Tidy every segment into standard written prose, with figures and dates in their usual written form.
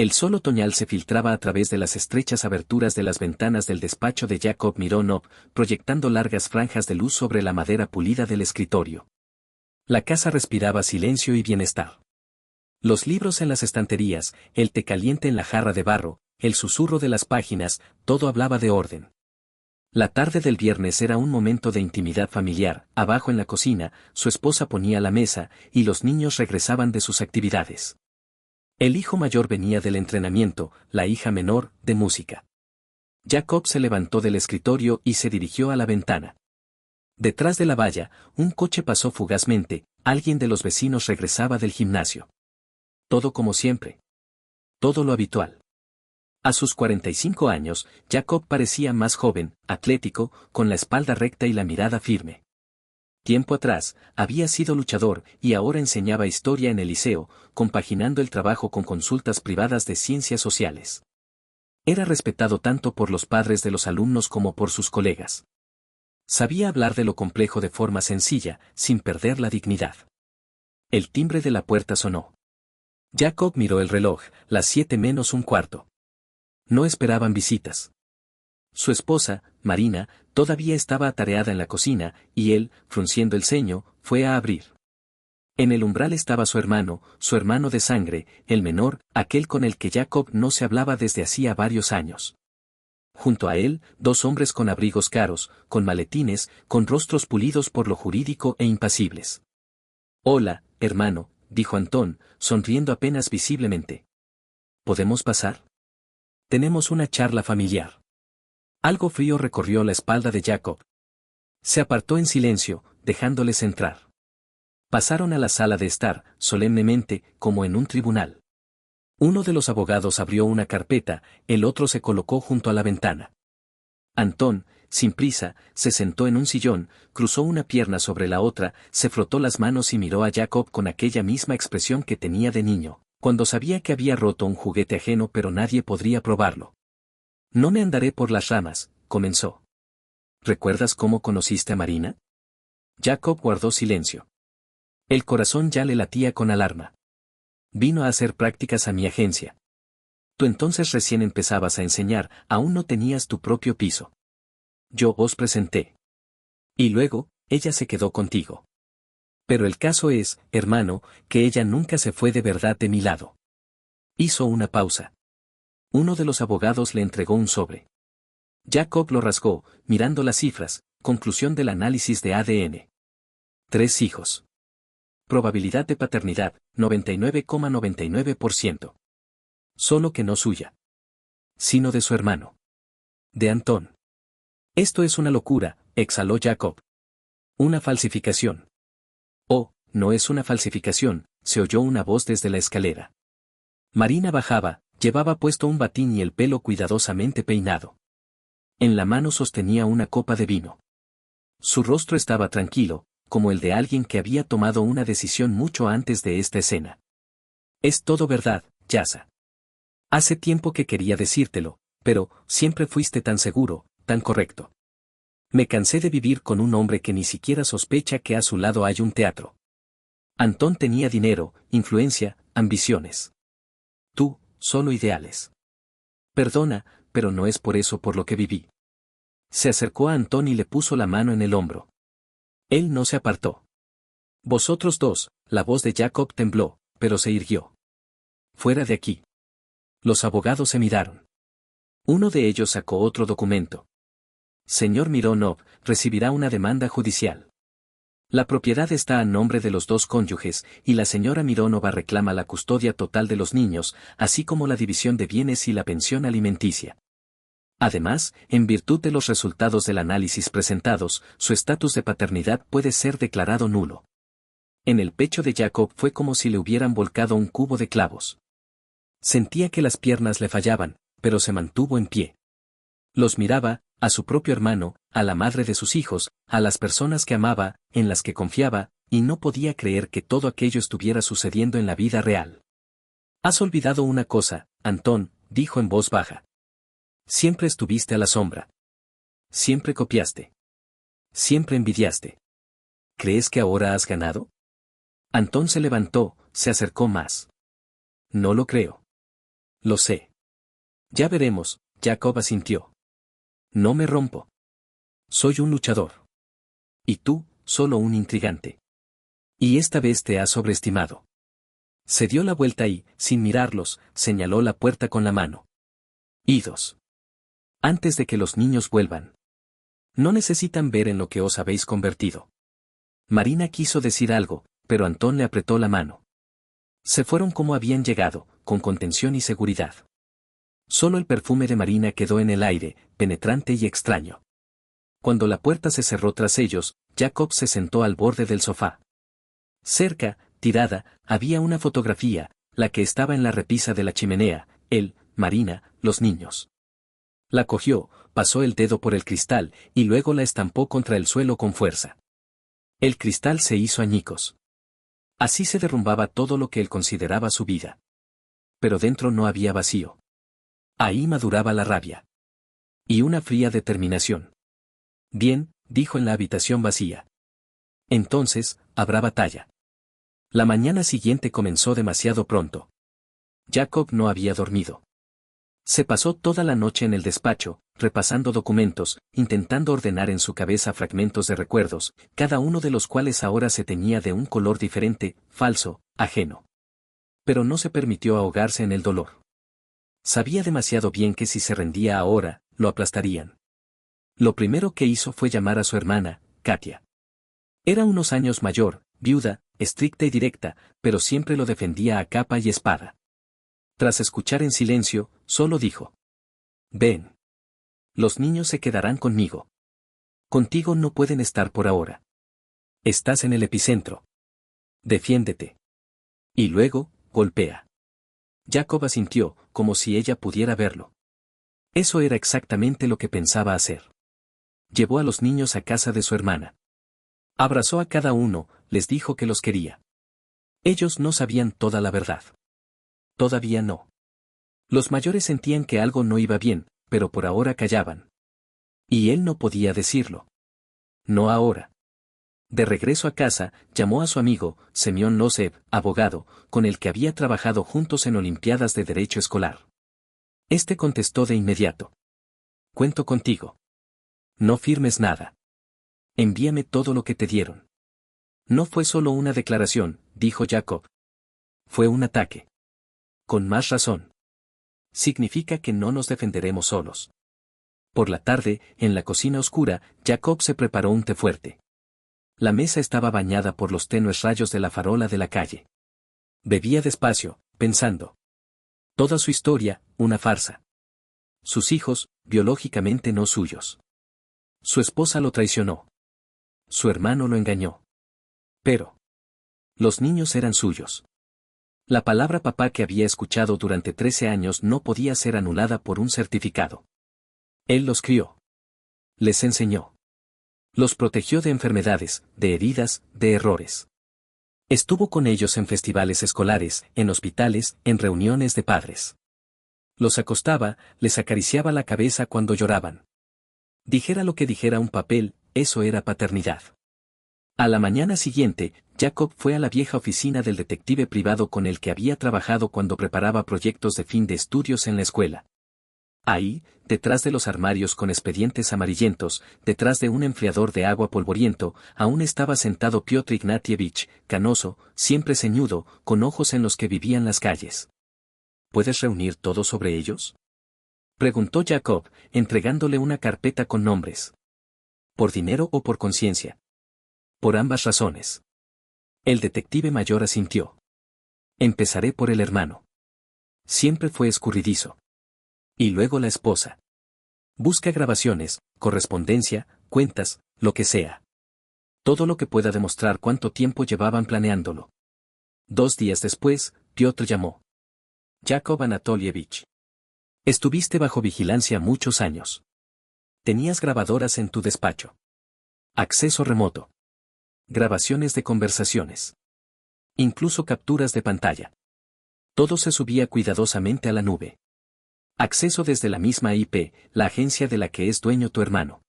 El sol otoñal se filtraba a través de las estrechas aberturas de las ventanas del despacho de Jakub Mironov, proyectando largas franjas de luz sobre la madera pulida del escritorio. La casa respiraba silencio y bienestar. Los libros en las estanterías, el té caliente en la jarra de barro, el susurro de las páginas, todo hablaba de orden. La tarde del viernes era un momento de intimidad familiar. Abajo en la cocina, su esposa ponía la mesa, y los niños regresaban de sus actividades. El hijo mayor venía del entrenamiento, la hija menor, de música. Jakub se levantó del escritorio y se dirigió a la ventana. Detrás de la valla, un coche pasó fugazmente, alguien de los vecinos regresaba del gimnasio. Todo como siempre. Todo lo habitual. A sus 45 años, Jakub parecía más joven, atlético, con la espalda recta y la mirada firme. Tiempo atrás, había sido luchador y ahora enseñaba historia en el liceo, compaginando el trabajo con consultas privadas de ciencias sociales. Era respetado tanto por los padres de los alumnos como por sus colegas. Sabía hablar de lo complejo de forma sencilla, sin perder la dignidad. El timbre de la puerta sonó. Jakub miró el reloj, las 7 menos un cuarto. No esperaban visitas. Su esposa, Marina, todavía estaba atareada en la cocina, y él, frunciendo el ceño, fue a abrir. En el umbral estaba su hermano de sangre, el menor, aquel con el que Jakub no se hablaba desde hacía varios años. Junto a él, 2 hombres con abrigos caros, con maletines, con rostros pulidos por lo jurídico e impasibles. «Hola, hermano», dijo Antón, sonriendo apenas visiblemente. «¿Podemos pasar? Tenemos una charla familiar». Algo frío recorrió la espalda de Jakub. Se apartó en silencio, dejándoles entrar. Pasaron a la sala de estar, solemnemente, como en un tribunal. Uno de los abogados abrió una carpeta, el otro se colocó junto a la ventana. Antón, sin prisa, se sentó en un sillón, cruzó una pierna sobre la otra, se frotó las manos y miró a Jakub con aquella misma expresión que tenía de niño, cuando sabía que había roto un juguete ajeno pero nadie podría probarlo. «No me andaré por las ramas», comenzó. «¿Recuerdas cómo conociste a Marina?» Jakub guardó silencio. El corazón ya le latía con alarma. «Vino a hacer prácticas a mi agencia. Tú entonces recién empezabas a enseñar, aún no tenías tu propio piso. Yo os presenté. Y luego, ella se quedó contigo. Pero el caso es, hermano, que ella nunca se fue de verdad de mi lado». Hizo una pausa. Uno de los abogados le entregó un sobre. Jakub lo rasgó, mirando las cifras, conclusión del análisis de ADN. 3 hijos. Probabilidad de paternidad, 99,99%. Solo que no suya. Sino de su hermano. De Antón. «Esto es una locura», exhaló Jakub. «Una falsificación». «Oh, no es una falsificación», se oyó una voz desde la escalera. Marina bajaba, llevaba puesto un batín y el pelo cuidadosamente peinado. En la mano sostenía una copa de vino. Su rostro estaba tranquilo, como el de alguien que había tomado una decisión mucho antes de esta escena. «Es todo verdad, Yasa. Hace tiempo que quería decírtelo, pero siempre fuiste tan seguro, tan correcto. Me cansé de vivir con un hombre que ni siquiera sospecha que a su lado hay un teatro. Antón tenía dinero, influencia, ambiciones. Tú, solo ideales. Perdona, pero no es por eso por lo que viví». Se acercó a Antón y le puso la mano en el hombro. Él no se apartó. «Vosotros dos», la voz de Jakub tembló, pero se irguió. «Fuera de aquí». Los abogados se miraron. Uno de ellos sacó otro documento. «Señor Mironov, recibirá una demanda judicial. La propiedad está a nombre de los 2 cónyuges, y la señora Mironova reclama la custodia total de los niños, así como la división de bienes y la pensión alimenticia. Además, en virtud de los resultados del análisis presentados, su estatus de paternidad puede ser declarado nulo». En el pecho de Jakub fue como si le hubieran volcado un cubo de clavos. Sentía que las piernas le fallaban, pero se mantuvo en pie. Los miraba, a su propio hermano, a la madre de sus hijos, a las personas que amaba, en las que confiaba, y no podía creer que todo aquello estuviera sucediendo en la vida real. «Has olvidado una cosa, Antón», dijo en voz baja. «Siempre estuviste a la sombra. Siempre copiaste. Siempre envidiaste. ¿Crees que ahora has ganado?» Antón se levantó, se acercó más. «No lo creo. Lo sé. Ya veremos, Jacob asintió. No me rompo. Soy un luchador. Y tú, solo un intrigante. Y esta vez te has sobreestimado. Se dio la vuelta y, sin mirarlos, señaló la puerta con la mano. Idos. Antes de que los niños vuelvan. No necesitan ver en lo que os habéis convertido. Marina quiso decir algo, pero Antón le apretó la mano. Se fueron como habían llegado, con contención y seguridad. Solo el perfume de Marina quedó en el aire, penetrante y extraño. Cuando la puerta se cerró tras ellos, Jacob se sentó al borde del sofá. Cerca, tirada, había una fotografía, la que estaba en la repisa de la chimenea, él, Marina, los niños. La cogió, pasó el dedo por el cristal, y luego la estampó contra el suelo con fuerza. El cristal se hizo añicos. Así se derrumbaba todo lo que él consideraba su vida. Pero dentro no había vacío. Ahí maduraba la rabia. Y una fría determinación. Bien, dijo en la habitación vacía. Entonces, habrá batalla. La mañana siguiente comenzó demasiado pronto. Jacob no había dormido. Se pasó toda la noche en el despacho, repasando documentos, intentando ordenar en su cabeza fragmentos de recuerdos, cada uno de los cuales ahora se teñía de un color diferente, falso, ajeno. Pero no se permitió ahogarse en el dolor. Sabía demasiado bien que si se rendía ahora, lo aplastarían. Lo primero que hizo fue llamar a su hermana, Katia. Era unos años mayor, viuda, estricta y directa, pero siempre lo defendía a capa y espada. Tras escuchar en silencio, solo dijo: Ven. Los niños se quedarán conmigo. Contigo no pueden estar por ahora. Estás en el epicentro. Defiéndete. Y luego, golpea. Jacob asintió, como si ella pudiera verlo. Eso era exactamente lo que pensaba hacer. Llevó a los niños a casa de su hermana. Abrazó a cada uno, les dijo que los quería. Ellos no sabían toda la verdad. Todavía no. Los mayores sentían que algo no iba bien, pero por ahora callaban. Y él no podía decirlo. No ahora. De regreso a casa, llamó a su amigo, Semyon Losev, abogado, con el que había trabajado juntos en Olimpiadas de Derecho Escolar. Este contestó de inmediato. Cuento contigo. No firmes nada. Envíame todo lo que te dieron. No fue solo una declaración, dijo Jacob. Fue un ataque. Con más razón. Significa que no nos defenderemos solos. Por la tarde, en la cocina oscura, Jacob se preparó un té fuerte. La mesa estaba bañada por los tenues rayos de la farola de la calle. Bebía despacio, pensando. Toda su historia, una farsa. Sus hijos, biológicamente no suyos. Su esposa lo traicionó. Su hermano lo engañó. Pero los niños eran suyos. La palabra papá que había escuchado durante 13 años no podía ser anulada por un certificado. Él los crió. Les enseñó. Los protegió de enfermedades, de heridas, de errores. Estuvo con ellos en festivales escolares, en hospitales, en reuniones de padres. Los acostaba, les acariciaba la cabeza cuando lloraban. Dijera lo que dijera un papel, eso era paternidad. A la mañana siguiente, Jacob fue a la vieja oficina del detective privado con el que había trabajado cuando preparaba proyectos de fin de estudios en la escuela. Ahí, detrás de los armarios con expedientes amarillentos, detrás de un enfriador de agua polvoriento, aún estaba sentado Piotr Ignatievich, canoso, siempre ceñudo, con ojos en los que vivían las calles. ¿Puedes reunir todo sobre ellos?, preguntó Jacob, entregándole una carpeta con nombres. ¿Por dinero o por conciencia? Por ambas razones. El detective mayor asintió. Empezaré por el hermano. Siempre fue escurridizo. Y luego la esposa. Busca grabaciones, correspondencia, cuentas, lo que sea. Todo lo que pueda demostrar cuánto tiempo llevaban planeándolo. 2 días después, Piotr llamó. Jacob Anatolievich. Estuviste bajo vigilancia muchos años. Tenías grabadoras en tu despacho. Acceso remoto. Grabaciones de conversaciones. Incluso capturas de pantalla. Todo se subía cuidadosamente a la nube. Acceso desde la misma IP, la agencia de la que es dueño tu hermano.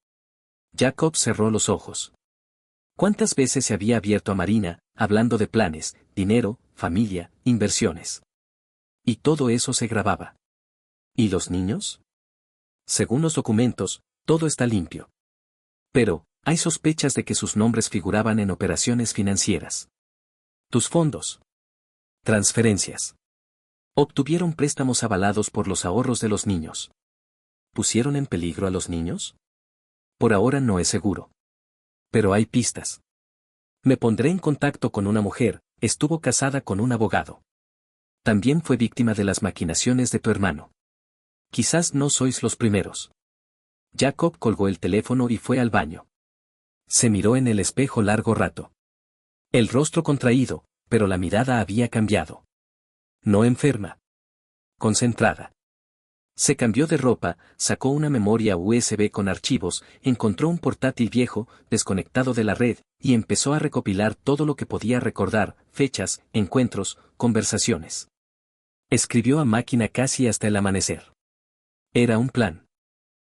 Jacob cerró los ojos. ¿Cuántas veces se había abierto a Marina, hablando de planes, dinero, familia, inversiones? Y todo eso se grababa. ¿Y los niños? Según los documentos, todo está limpio. Pero, hay sospechas de que sus nombres figuraban en operaciones financieras. Tus fondos. Transferencias. Obtuvieron préstamos avalados por los ahorros de los niños. ¿Pusieron en peligro a los niños? Por ahora no es seguro. Pero hay pistas. Me pondré en contacto con una mujer, estuvo casada con un abogado. También fue víctima de las maquinaciones de tu hermano. Quizás no sois los primeros. Jacob colgó el teléfono y fue al baño. Se miró en el espejo largo rato. El rostro contraído, pero la mirada había cambiado. No enferma. Concentrada. Se cambió de ropa, sacó una memoria USB con archivos, encontró un portátil viejo, desconectado de la red, y empezó a recopilar todo lo que podía recordar, fechas, encuentros, conversaciones. Escribió a máquina casi hasta el amanecer. Era un plan.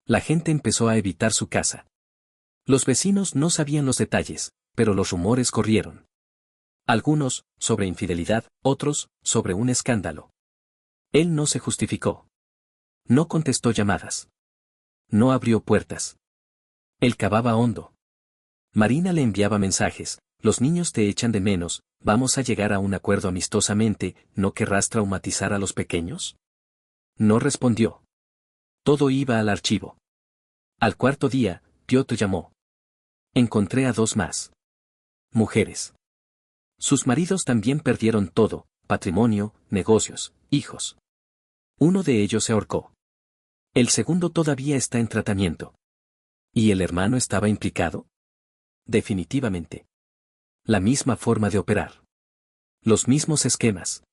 La gente empezó a evitar su casa. Los vecinos no sabían los detalles, pero los rumores corrieron. Algunos, sobre infidelidad, otros, sobre un escándalo. Él no se justificó. No contestó llamadas. No abrió puertas. Él cavaba hondo. Marina le enviaba mensajes, los niños te echan de menos, vamos a llegar a un acuerdo amistosamente, ¿no querrás traumatizar a los pequeños? No respondió. Todo iba al archivo. Al cuarto día, Piotr llamó. Encontré a dos más. Mujeres. Sus maridos también perdieron todo, patrimonio, negocios, hijos. Uno de ellos se ahorcó. El segundo todavía está en tratamiento. ¿Y el hermano estaba implicado? Definitivamente. La misma forma de operar. Los mismos esquemas.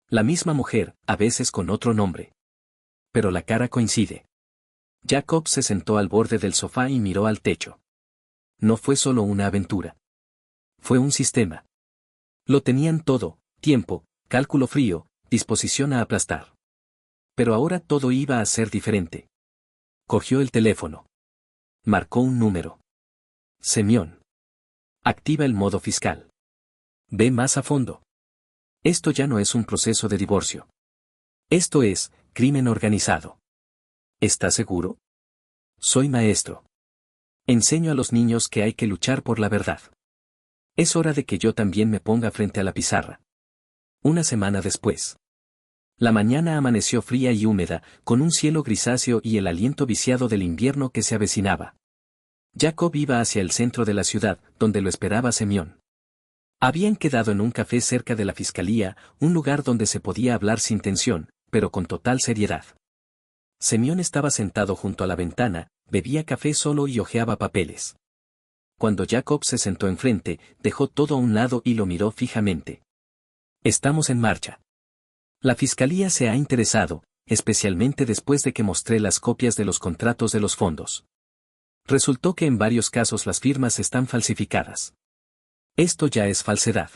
La misma mujer, a veces con otro nombre. Pero la cara coincide. Jacob se sentó al borde del sofá y miró al techo. No fue solo una aventura. Fue un sistema. Lo tenían todo, tiempo, cálculo frío, disposición a aplastar. Pero ahora todo iba a ser diferente. Cogió el teléfono. Marcó un número. Semyon. Activa el modo fiscal. Ve más a fondo. Esto ya no es un proceso de divorcio. Esto es, crimen organizado. ¿Estás seguro? Soy maestro. Enseño a los niños que hay que luchar por la verdad. Es hora de que yo también me ponga frente a la pizarra. Una semana después. La mañana amaneció fría y húmeda, con un cielo grisáceo y el aliento viciado del invierno que se avecinaba. Jacob iba hacia el centro de la ciudad, donde lo esperaba Semyon. Habían quedado en un café cerca de la fiscalía, un lugar donde se podía hablar sin tensión, pero con total seriedad. Semyon estaba sentado junto a la ventana, bebía café solo y hojeaba papeles. Cuando Jacob se sentó enfrente, dejó todo a un lado y lo miró fijamente. Estamos en marcha. La fiscalía se ha interesado, especialmente después de que mostré las copias de los contratos de los fondos. Resultó que en varios casos las firmas están falsificadas. Esto ya es falsedad.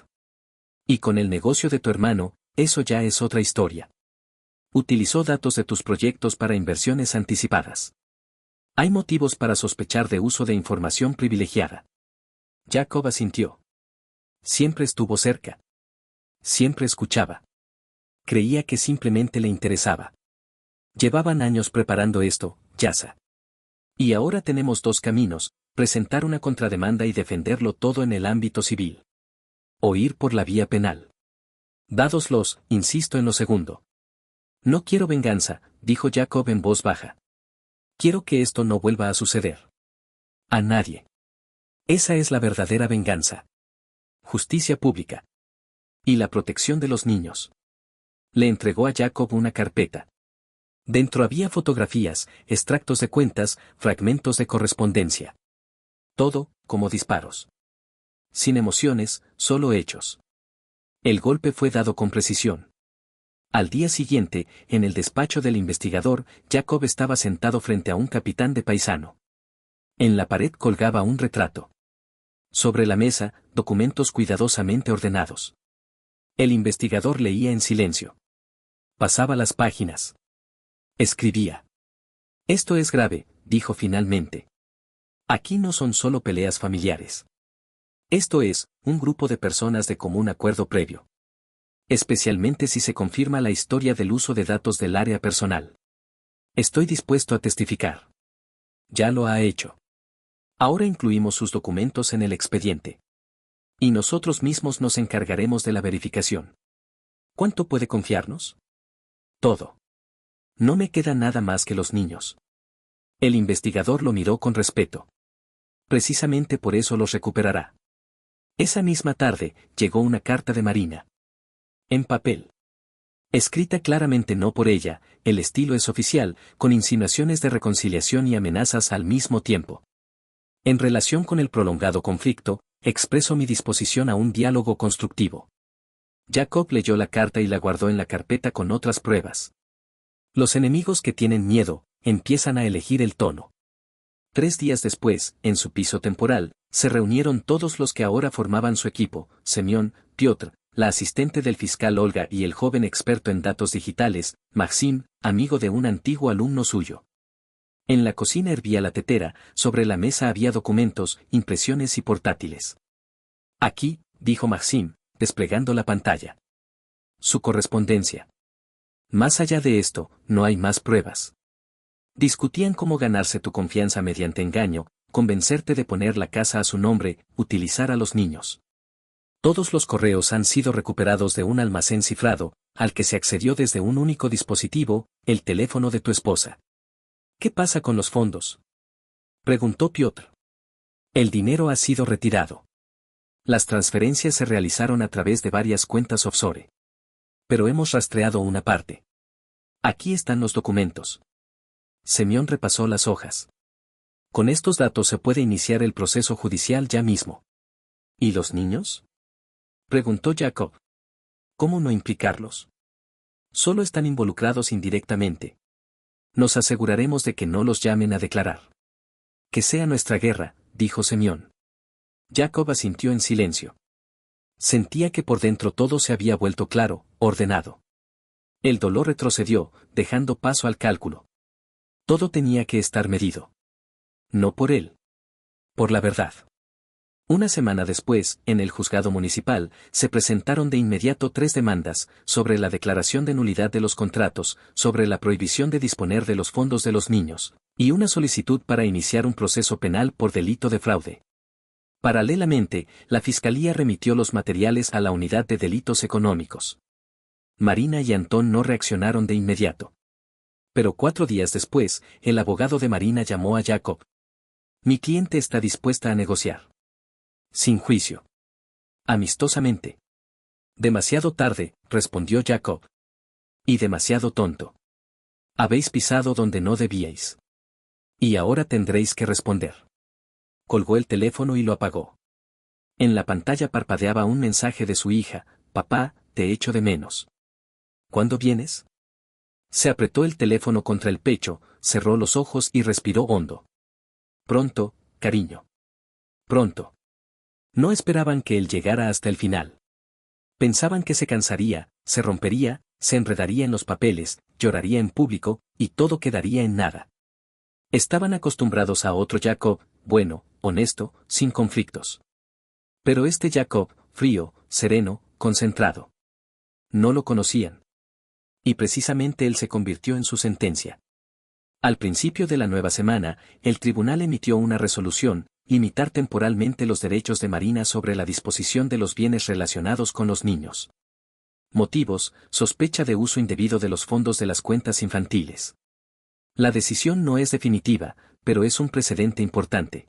Y con el negocio de tu hermano, eso ya es otra historia. Utilizó datos de tus proyectos para inversiones anticipadas. Hay motivos para sospechar de uso de información privilegiada. Jacob asintió. Siempre estuvo cerca. Siempre escuchaba. Creía que simplemente le interesaba. Llevaban años preparando esto, Yasa. Y ahora tenemos dos caminos, presentar una contrademanda y defenderlo todo en el ámbito civil. O ir por la vía penal. Dados los, insisto en lo segundo. No quiero venganza, dijo Jacob en voz baja. Quiero que esto no vuelva a suceder. A nadie. Esa es la verdadera venganza. Justicia pública. Y la protección de los niños. Le entregó a Jacob una carpeta. Dentro había fotografías, extractos de cuentas, fragmentos de correspondencia. Todo, como disparos. Sin emociones, solo hechos. El golpe fue dado con precisión. Al día siguiente, en el despacho del investigador, Jacob estaba sentado frente a un capitán de paisano. En la pared colgaba un retrato. Sobre la mesa, documentos cuidadosamente ordenados. El investigador leía en silencio. Pasaba las páginas. Escribía. Esto es grave, dijo finalmente. Aquí no son solo peleas familiares. Esto es, un grupo de personas de común acuerdo previo. Especialmente si se confirma la historia del uso de datos del área personal. Estoy dispuesto a testificar. Ya lo ha hecho. Ahora incluimos sus documentos en el expediente. Y nosotros mismos nos encargaremos de la verificación. ¿Cuánto puede confiarnos? Todo. No me queda nada más que los niños. El investigador lo miró con respeto. Precisamente por eso los recuperará. Esa misma tarde, llegó una carta de Marina. En papel. Escrita claramente no por ella, el estilo es oficial, con insinuaciones de reconciliación y amenazas al mismo tiempo. En relación con el prolongado conflicto, expreso mi disposición a un diálogo constructivo. Jacob leyó la carta y la guardó en la carpeta con otras pruebas. Los enemigos que tienen miedo, empiezan a elegir el tono. 3 días después, en su piso temporal, se reunieron todos los que ahora formaban su equipo, Semyon, Piotr, la asistente del fiscal Olga y el joven experto en datos digitales, Maxim, amigo de un antiguo alumno suyo. En la cocina hervía la tetera, sobre la mesa había documentos, impresiones y portátiles. Aquí, dijo Maxim, desplegando la pantalla. Su correspondencia. Más allá de esto, no hay más pruebas. Discutían cómo ganarse tu confianza mediante engaño, convencerte de poner la casa a su nombre, utilizar a los niños. Todos los correos han sido recuperados de un almacén cifrado, al que se accedió desde un único dispositivo, el teléfono de tu esposa. ¿Qué pasa con los fondos? Preguntó Piotr. El dinero ha sido retirado. Las transferencias se realizaron a través de varias cuentas offshore. Pero hemos rastreado una parte. Aquí están los documentos. Semyon repasó las hojas. Con estos datos se puede iniciar el proceso judicial ya mismo. ¿Y los niños? Preguntó Jacob. ¿Cómo no implicarlos? Solo están involucrados indirectamente. Nos aseguraremos de que no los llamen a declarar. Que sea nuestra guerra, dijo Semyon. Jacob asintió en silencio. Sentía que por dentro todo se había vuelto claro, ordenado. El dolor retrocedió, dejando paso al cálculo. Todo tenía que estar medido. No por él. Por la verdad. Una semana después, en el juzgado municipal, se presentaron de inmediato 3 demandas, sobre la declaración de nulidad de los contratos, sobre la prohibición de disponer de los fondos de los niños, y una solicitud para iniciar un proceso penal por delito de fraude. Paralelamente, la Fiscalía remitió los materiales a la Unidad de Delitos Económicos. Marina y Antón no reaccionaron de inmediato. Pero 4 días después, el abogado de Marina llamó a Jacob. Mi cliente está dispuesta a negociar. Sin juicio. Amistosamente. Demasiado tarde, respondió Jacob. Y demasiado tonto. Habéis pisado donde no debíais. Y ahora tendréis que responder. Colgó el teléfono y lo apagó. En la pantalla parpadeaba un mensaje de su hija: papá, te echo de menos. ¿Cuándo vienes? Se apretó el teléfono contra el pecho, cerró los ojos y respiró hondo. Pronto, cariño. Pronto. No esperaban que él llegara hasta el final. Pensaban que se cansaría, se rompería, se enredaría en los papeles, lloraría en público, y todo quedaría en nada. Estaban acostumbrados a otro Jacob, bueno, honesto, sin conflictos. Pero este Jacob, frío, sereno, concentrado. No lo conocían. Y precisamente él se convirtió en su sentencia. Al principio de la nueva semana, el tribunal emitió una resolución: limitar temporalmente los derechos de Marina sobre la disposición de los bienes relacionados con los niños. Motivos: sospecha de uso indebido de los fondos de las cuentas infantiles. La decisión no es definitiva, pero es un precedente importante.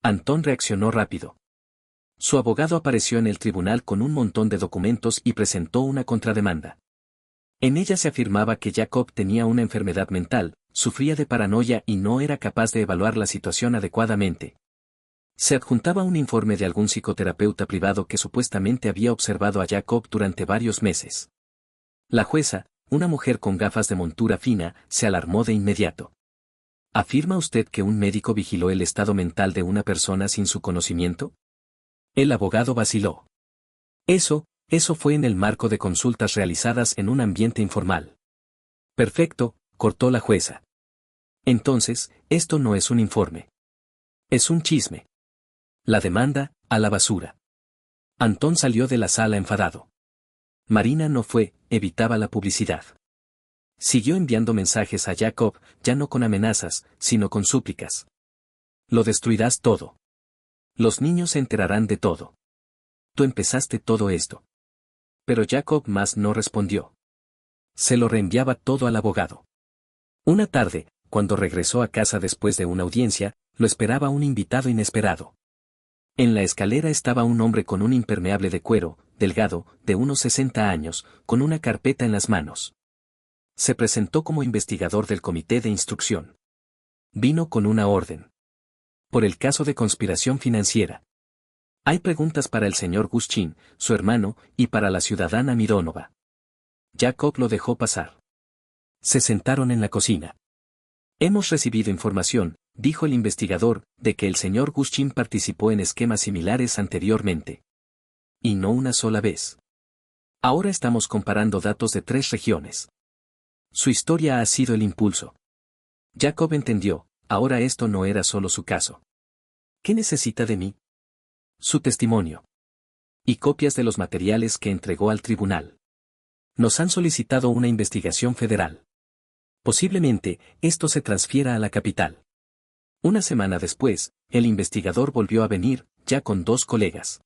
Antón reaccionó rápido. Su abogado apareció en el tribunal con un montón de documentos y presentó una contrademanda. En ella se afirmaba que Jacob tenía una enfermedad mental, sufría de paranoia y no era capaz de evaluar la situación adecuadamente. Se adjuntaba un informe de algún psicoterapeuta privado que supuestamente había observado a Jacob durante varios meses. La jueza, una mujer con gafas de montura fina, se alarmó de inmediato. ¿Afirma usted que un médico vigiló el estado mental de una persona sin su conocimiento? El abogado vaciló. Eso fue en el marco de consultas realizadas en un ambiente informal. Perfecto, cortó la jueza. Entonces, esto no es un informe. Es un chisme. La demanda, a la basura. Antón salió de la sala enfadado. Marina no fue, evitaba la publicidad. Siguió enviando mensajes a Jacob, ya no con amenazas, sino con súplicas. Lo destruirás todo. Los niños se enterarán de todo. Tú empezaste todo esto. Pero Jacob más no respondió. Se lo reenviaba todo al abogado. Una tarde, cuando regresó a casa después de una audiencia, lo esperaba un invitado inesperado. En la escalera estaba un hombre con un impermeable de cuero, delgado, de unos 60 años, con una carpeta en las manos. Se presentó como investigador del comité de instrucción. Vino con una orden. Por el caso de conspiración financiera. Hay preguntas para el señor Gushchin, su hermano, y para la ciudadana Mironova. Jacob lo dejó pasar. Se sentaron en la cocina. Hemos recibido información, dijo el investigador, de que el señor Gushchin participó en esquemas similares anteriormente. Y no una sola vez. Ahora estamos comparando datos de 3 regiones. Su historia ha sido el impulso. Jacob entendió, ahora esto no era solo su caso. ¿Qué necesita de mí? Su testimonio. Y copias de los materiales que entregó al tribunal. Nos han solicitado una investigación federal. Posiblemente, esto se transfiera a la capital. Una semana después, el investigador volvió a venir, ya con 2 colegas.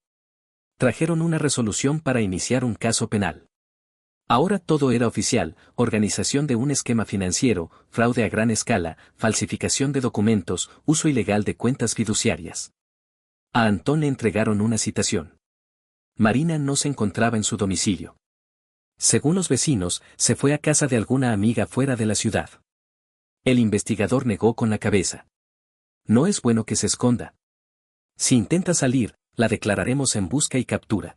Trajeron una resolución para iniciar un caso penal. Ahora todo era oficial, organización de un esquema financiero, fraude a gran escala, falsificación de documentos, uso ilegal de cuentas fiduciarias. A Antón le entregaron una citación. Marina no se encontraba en su domicilio. Según los vecinos, se fue a casa de alguna amiga fuera de la ciudad. El investigador negó con la cabeza. No es bueno que se esconda. Si intenta salir, la declararemos en busca y captura.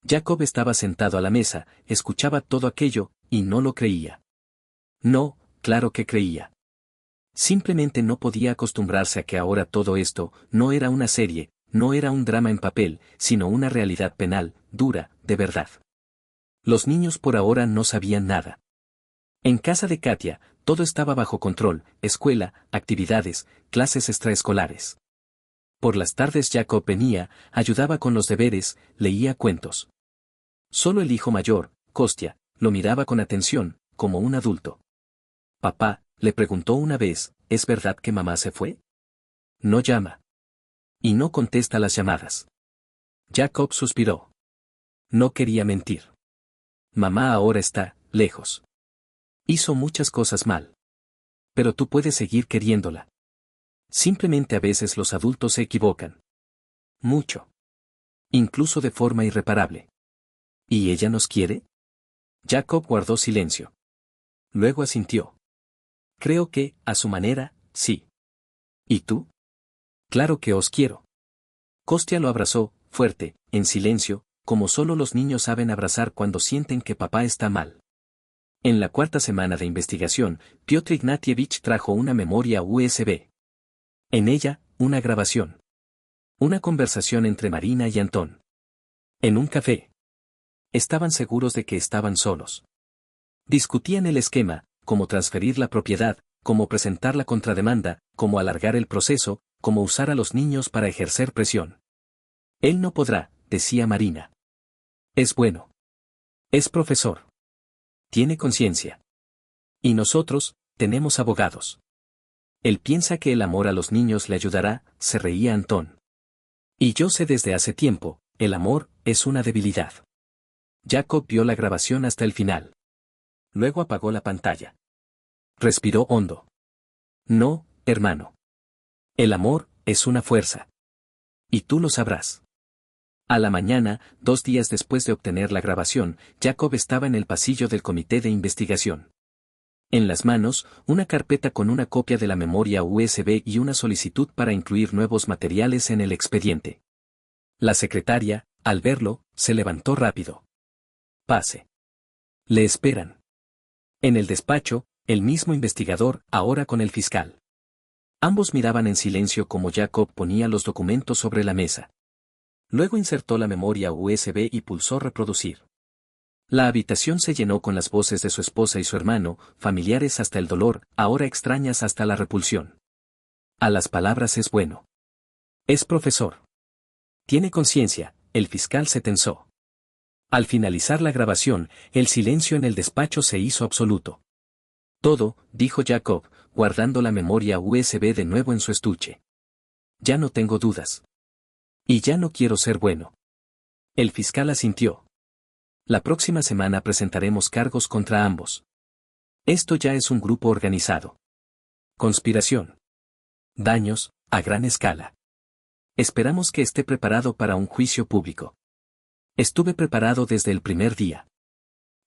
Jacob estaba sentado a la mesa, escuchaba todo aquello, y no lo creía. No, claro que creía. Simplemente no podía acostumbrarse a que ahora todo esto no era una serie, no era un drama en papel, sino una realidad penal, dura, de verdad. Los niños por ahora no sabían nada. En casa de Katia, todo estaba bajo control, escuela, actividades, clases extraescolares. Por las tardes Jacob venía, ayudaba con los deberes, leía cuentos. Solo el hijo mayor, Kostya, lo miraba con atención, como un adulto. Papá, le preguntó una vez, ¿es verdad que mamá se fue? No llama. Y no contesta las llamadas. Jacob suspiró. No quería mentir. Mamá ahora está, lejos. Hizo muchas cosas mal. Pero tú puedes seguir queriéndola. Simplemente a veces los adultos se equivocan. Mucho. Incluso de forma irreparable. ¿Y ella nos quiere? Jacob guardó silencio. Luego asintió. Creo que, a su manera, sí. ¿Y tú? Claro que os quiero. Kostya lo abrazó, fuerte, en silencio, como solo los niños saben abrazar cuando sienten que papá está mal. En la 4ª semana de investigación, Piotr Ignatievich trajo una memoria USB. En ella, una grabación. Una conversación entre Marina y Antón. En un café. Estaban seguros de que estaban solos. Discutían el esquema, cómo transferir la propiedad, cómo presentar la contrademanda, cómo alargar el proceso, cómo usar a los niños para ejercer presión. Él no podrá, decía Marina. Es bueno. Es profesor. Tiene conciencia. Y nosotros, tenemos abogados. Él piensa que el amor a los niños le ayudará, se reía Antón. Y yo sé desde hace tiempo, el amor, es una debilidad. Jacob vio la grabación hasta el final. Luego apagó la pantalla. Respiró hondo. No, hermano. El amor, es una fuerza. Y tú lo sabrás. A la mañana, 2 días después de obtener la grabación, Jacob estaba en el pasillo del comité de investigación. En las manos, una carpeta con una copia de la memoria USB y una solicitud para incluir nuevos materiales en el expediente. La secretaria, al verlo, se levantó rápido. Pase. Le esperan. En el despacho, el mismo investigador, ahora con el fiscal. Ambos miraban en silencio como Jacob ponía los documentos sobre la mesa. Luego insertó la memoria USB y pulsó reproducir. La habitación se llenó con las voces de su esposa y su hermano, familiares hasta el dolor, ahora extrañas hasta la repulsión. A las palabras es bueno. Es profesor. Tiene conciencia, el fiscal se tensó. Al finalizar la grabación, el silencio en el despacho se hizo absoluto. Todo, dijo Jacob, guardando la memoria USB de nuevo en su estuche. Ya no tengo dudas. Y ya no quiero ser bueno. El fiscal asintió. La próxima semana presentaremos cargos contra ambos. Esto ya es un grupo organizado. Conspiración. Daños, a gran escala. Esperamos que esté preparado para un juicio público. Estuve preparado desde el primer día.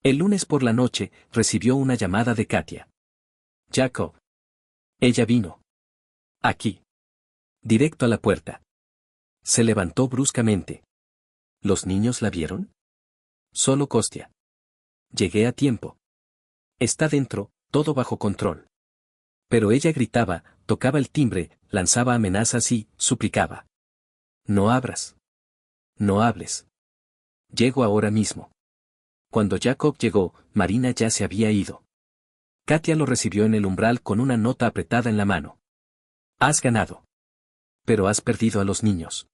El lunes por la noche, recibió una llamada de Katia. Jacob. Ella vino. Aquí. Directo a la puerta. Se levantó bruscamente. ¿Los niños la vieron? Solo Kostya. Llegué a tiempo. Está dentro, todo bajo control. Pero ella gritaba, tocaba el timbre, lanzaba amenazas y suplicaba. No abras. No hables. Llego ahora mismo. Cuando Jacob llegó, Marina ya se había ido. Katia lo recibió en el umbral con una nota apretada en la mano. Has ganado. Pero has perdido a los niños.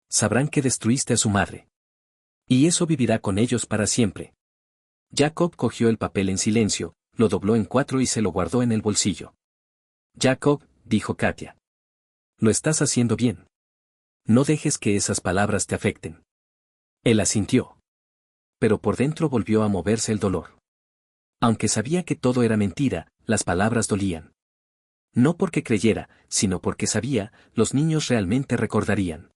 Sabrán que destruiste a su madre. Y eso vivirá con ellos para siempre. Jacob cogió el papel en silencio, lo dobló en 4 y se lo guardó en el bolsillo. Jacob, dijo Katia. Lo estás haciendo bien. No dejes que esas palabras te afecten. Él asintió. Pero por dentro volvió a moverse el dolor. Aunque sabía que todo era mentira, las palabras dolían. No porque creyera, sino porque sabía, los niños realmente recordarían.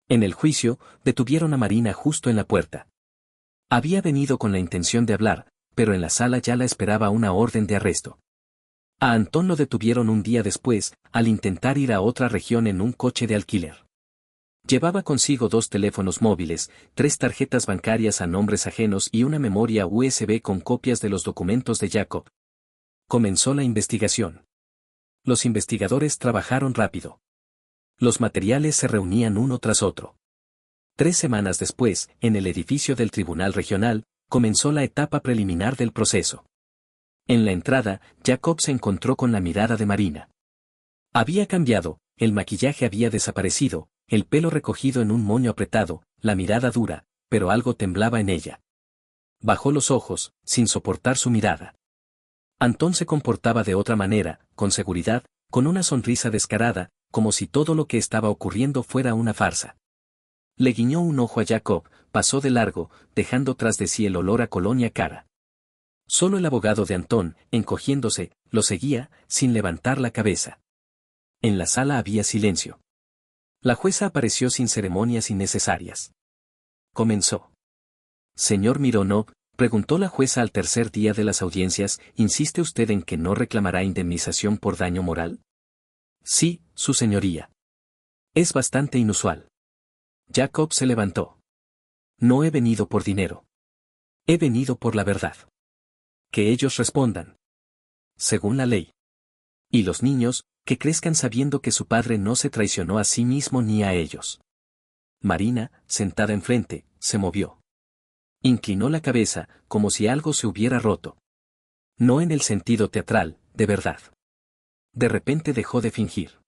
En el juicio, detuvieron a Marina justo en la puerta. Había venido con la intención de hablar, pero en la sala ya la esperaba una orden de arresto. A Antón lo detuvieron un día después, al intentar ir a otra región en un coche de alquiler. Llevaba consigo 2 teléfonos móviles, 3 tarjetas bancarias a nombres ajenos y una memoria USB con copias de los documentos de Jacob. Comenzó la investigación. Los investigadores trabajaron rápido. Los materiales se reunían uno tras otro. 3 semanas después, en el edificio del Tribunal Regional, comenzó la etapa preliminar del proceso. En la entrada, Jacob se encontró con la mirada de Marina. Había cambiado, el maquillaje había desaparecido, el pelo recogido en un moño apretado, la mirada dura, pero algo temblaba en ella. Bajó los ojos, sin soportar su mirada. Antón se comportaba de otra manera, con seguridad, con una sonrisa descarada, como si todo lo que estaba ocurriendo fuera una farsa. Le guiñó un ojo a Jacob, pasó de largo, dejando tras de sí el olor a colonia cara. Solo el abogado de Antón, encogiéndose, lo seguía, sin levantar la cabeza. En la sala había silencio. La jueza apareció sin ceremonias innecesarias. Comenzó. Señor Mironov, preguntó la jueza al tercer día de las audiencias, ¿insiste usted en que no reclamará indemnización por daño moral? Sí, su señoría. Es bastante inusual. Jacob se levantó. No he venido por dinero. He venido por la verdad. Que ellos respondan. Según la ley. Y los niños, que crezcan sabiendo que su padre no se traicionó a sí mismo ni a ellos. Marina, sentada enfrente, se movió. Inclinó la cabeza, como si algo se hubiera roto. No en el sentido teatral, de verdad. De repente dejó de fingir.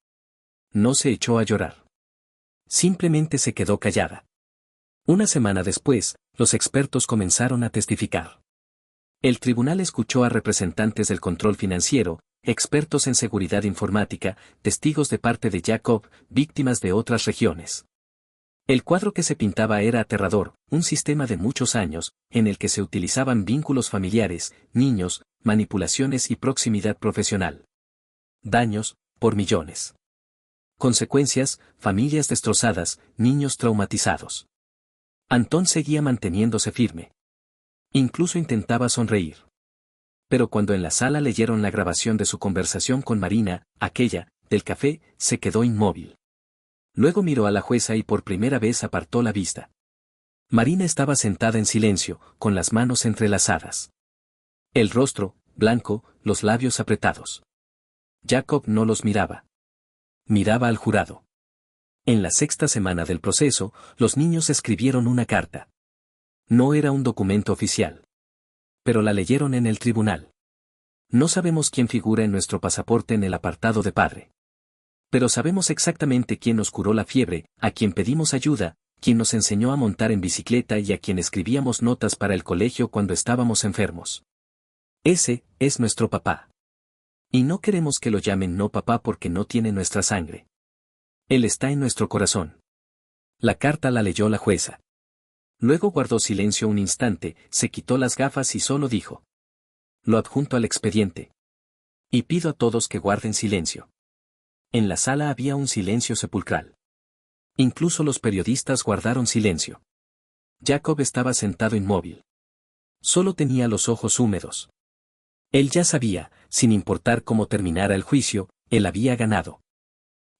No se echó a llorar. Simplemente se quedó callada. Una semana después, los expertos comenzaron a testificar. El tribunal escuchó a representantes del control financiero, expertos en seguridad informática, testigos de parte de Jacob, víctimas de otras regiones. El cuadro que se pintaba era aterrador, un sistema de muchos años, en el que se utilizaban vínculos familiares, niños, manipulaciones y proximidad profesional. Daños, por millones. Consecuencias, familias destrozadas, niños traumatizados. Antón seguía manteniéndose firme. Incluso intentaba sonreír. Pero cuando en la sala leyeron la grabación de su conversación con Marina, aquella, del café, se quedó inmóvil. Luego miró a la jueza y por primera vez apartó la vista. Marina estaba sentada en silencio, con las manos entrelazadas. El rostro, blanco, los labios apretados. Jacob no los miraba. Miraba al jurado. En la sexta semana del proceso, los niños escribieron una carta. No era un documento oficial. Pero la leyeron en el tribunal. No sabemos quién figura en nuestro pasaporte en el apartado de padre. Pero sabemos exactamente quién nos curó la fiebre, a quien pedimos ayuda, quien nos enseñó a montar en bicicleta y a quien escribíamos notas para el colegio cuando estábamos enfermos. Ese es nuestro papá. Y no queremos que lo llamen no papá porque no tiene nuestra sangre. Él está en nuestro corazón. La carta la leyó la jueza. Luego guardó silencio un instante, se quitó las gafas y solo dijo: lo adjunto al expediente. Y pido a todos que guarden silencio. En la sala había un silencio sepulcral. Incluso los periodistas guardaron silencio. Jacob estaba sentado inmóvil. Solo tenía los ojos húmedos. Él ya sabía, sin importar cómo terminara el juicio, él había ganado.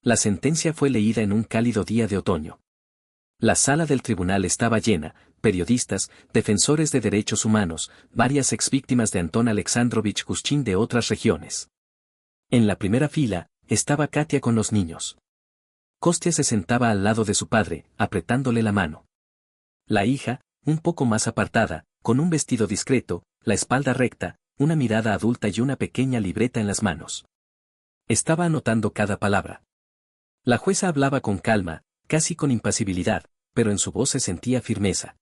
La sentencia fue leída en un cálido día de otoño. La sala del tribunal estaba llena, periodistas, defensores de derechos humanos, varias exvíctimas de Anton Alexandrovich Kushkin de otras regiones. En la primera fila, estaba Katia con los niños. Kostya se sentaba al lado de su padre, apretándole la mano. La hija, un poco más apartada, con un vestido discreto, la espalda recta, una mirada adulta y una pequeña libreta en las manos. Estaba anotando cada palabra. La jueza hablaba con calma, casi con impasibilidad, pero en su voz se sentía firmeza.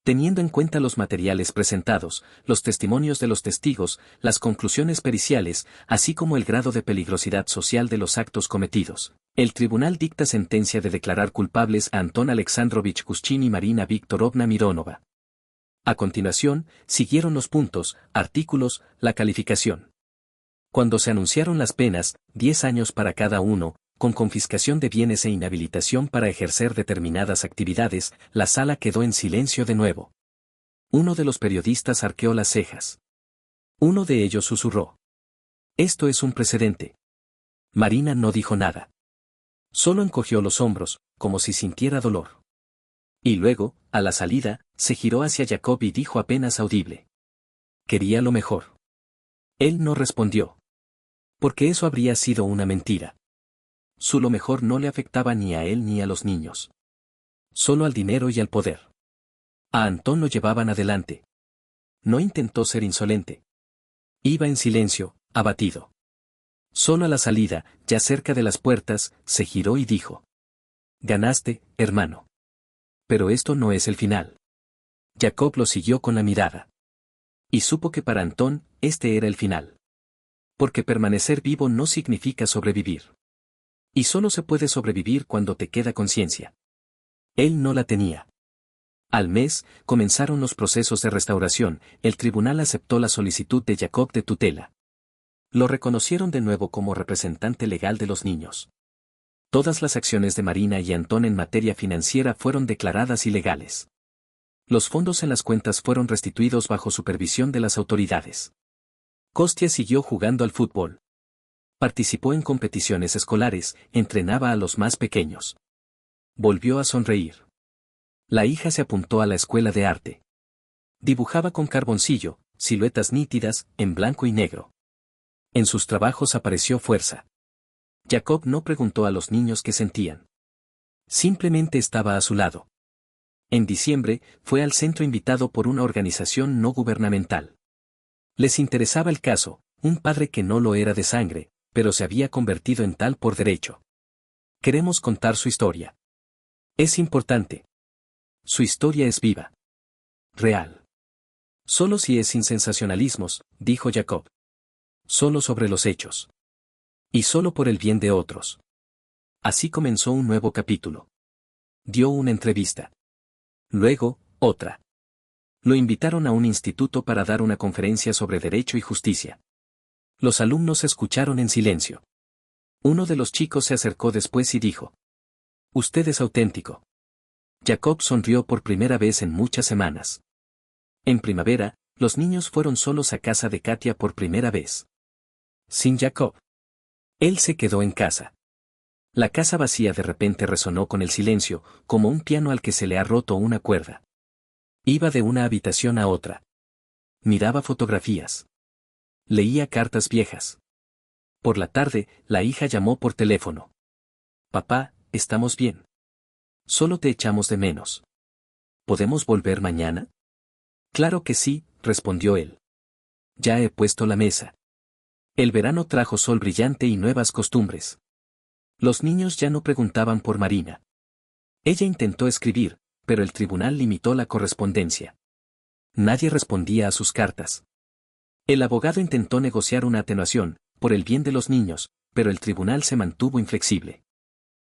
Teniendo en cuenta los materiales presentados, los testimonios de los testigos, las conclusiones periciales, así como el grado de peligrosidad social de los actos cometidos, el tribunal dicta sentencia de declarar culpables a Anton Alexandrovich Kushkin y Marina Viktorovna Mironova. A continuación, siguieron los puntos, artículos, la calificación. Cuando se anunciaron las penas, 10 años para cada uno, con confiscación de bienes e inhabilitación para ejercer determinadas actividades, la sala quedó en silencio de nuevo. Uno de los periodistas arqueó las cejas. Uno de ellos susurró: esto es un precedente. Marina no dijo nada. Solo encogió los hombros, como si sintiera dolor. Y luego, a la salida, se giró hacia Jacob y dijo apenas audible: quería lo mejor. Él no respondió. Porque eso habría sido una mentira. Su lo mejor no le afectaba ni a él ni a los niños. Solo al dinero y al poder. A Antón lo llevaban adelante. No intentó ser insolente. Iba en silencio, abatido. Solo a la salida, ya cerca de las puertas, se giró y dijo: ganaste, hermano. Pero esto no es el final. Jacob lo siguió con la mirada. Y supo que para Antón, este era el final. Porque permanecer vivo no significa sobrevivir. Y solo se puede sobrevivir cuando te queda conciencia. Él no la tenía. Al mes, comenzaron los procesos de restauración, el tribunal aceptó la solicitud de Jacob de tutela. Lo reconocieron de nuevo como representante legal de los niños. Todas las acciones de Marina y Antón en materia financiera fueron declaradas ilegales. Los fondos en las cuentas fueron restituidos bajo supervisión de las autoridades. Kostya siguió jugando al fútbol. Participó en competiciones escolares, entrenaba a los más pequeños. Volvió a sonreír. La hija se apuntó a la escuela de arte. Dibujaba con carboncillo, siluetas nítidas, en blanco y negro. En sus trabajos apareció fuerza. Jacob no preguntó a los niños qué sentían. Simplemente estaba a su lado. En diciembre, fue al centro invitado por una organización no gubernamental. Les interesaba el caso, un padre que no lo era de sangre, pero se había convertido en tal por derecho. Queremos contar su historia. Es importante. Su historia es viva. Real. Solo si es sin sensacionalismos, dijo Jacob. Solo sobre los hechos. Y solo por el bien de otros. Así comenzó un nuevo capítulo. Dio una entrevista. Luego, otra. Lo invitaron a un instituto para dar una conferencia sobre derecho y justicia. Los alumnos escucharon en silencio. Uno de los chicos se acercó después y dijo: usted es auténtico. Jacob sonrió por primera vez en muchas semanas. En primavera, los niños fueron solos a casa de Katia por primera vez. Sin Jacob. Él se quedó en casa. La casa vacía de repente resonó con el silencio, como un piano al que se le ha roto una cuerda. Iba de una habitación a otra. Miraba fotografías. Leía cartas viejas. Por la tarde, la hija llamó por teléfono. Papá, estamos bien. Solo te echamos de menos. ¿Podemos volver mañana? Claro que sí, respondió él. Ya he puesto la mesa. El verano trajo sol brillante y nuevas costumbres. Los niños ya no preguntaban por Marina. Ella intentó escribir, pero el tribunal limitó la correspondencia. Nadie respondía a sus cartas. El abogado intentó negociar una atenuación, por el bien de los niños, pero el tribunal se mantuvo inflexible.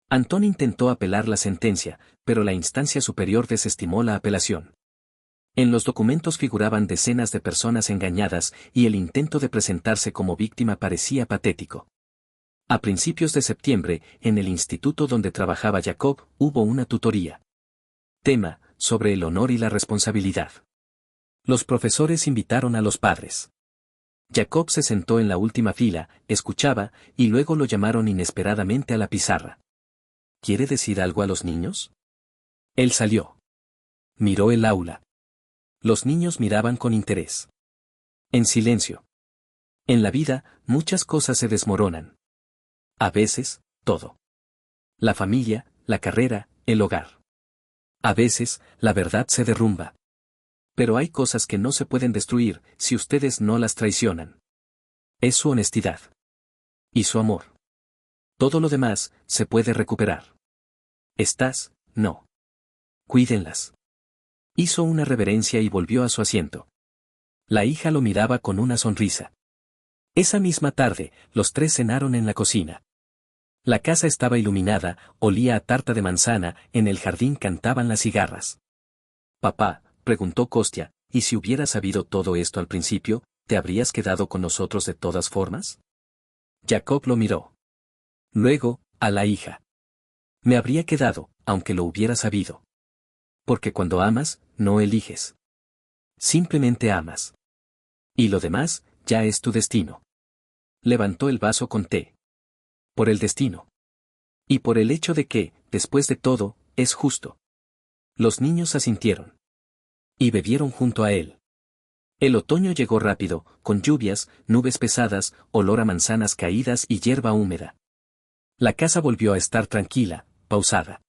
Antón intentó apelar la sentencia, pero la instancia superior desestimó la apelación. En los documentos figuraban decenas de personas engañadas y el intento de presentarse como víctima parecía patético. A principios de septiembre, en el instituto donde trabajaba Jacob, hubo una tutoría. Tema, sobre el honor y la responsabilidad. Los profesores invitaron a los padres. Jacob se sentó en la última fila, escuchaba, y luego lo llamaron inesperadamente a la pizarra. ¿Quiere decir algo a los niños? Él salió. Miró el aula. Los niños miraban con interés. En silencio. En la vida, muchas cosas se desmoronan. A veces, todo. La familia, la carrera, el hogar. A veces, la verdad se derrumba. Pero hay cosas que no se pueden destruir si ustedes no las traicionan. Es su honestidad. Y su amor. Todo lo demás se puede recuperar. ¿Estás? No. Cuídenlas. Hizo una reverencia y volvió a su asiento. La hija lo miraba con una sonrisa. Esa misma tarde, los tres cenaron en la cocina. La casa estaba iluminada, olía a tarta de manzana, en el jardín cantaban las cigarras. Papá, preguntó Kostya, ¿y si hubieras sabido todo esto al principio, te habrías quedado con nosotros de todas formas? Jacob lo miró. Luego, a la hija. Me habría quedado, aunque lo hubiera sabido. Porque cuando amas, no eliges. Simplemente amas. Y lo demás, ya es tu destino. Levantó el vaso con té. Por el destino. Y por el hecho de que, después de todo, es justo. Los niños asintieron. Y bebieron junto a él. El otoño llegó rápido, con lluvias, nubes pesadas, olor a manzanas caídas y hierba húmeda. La casa volvió a estar tranquila, pausada.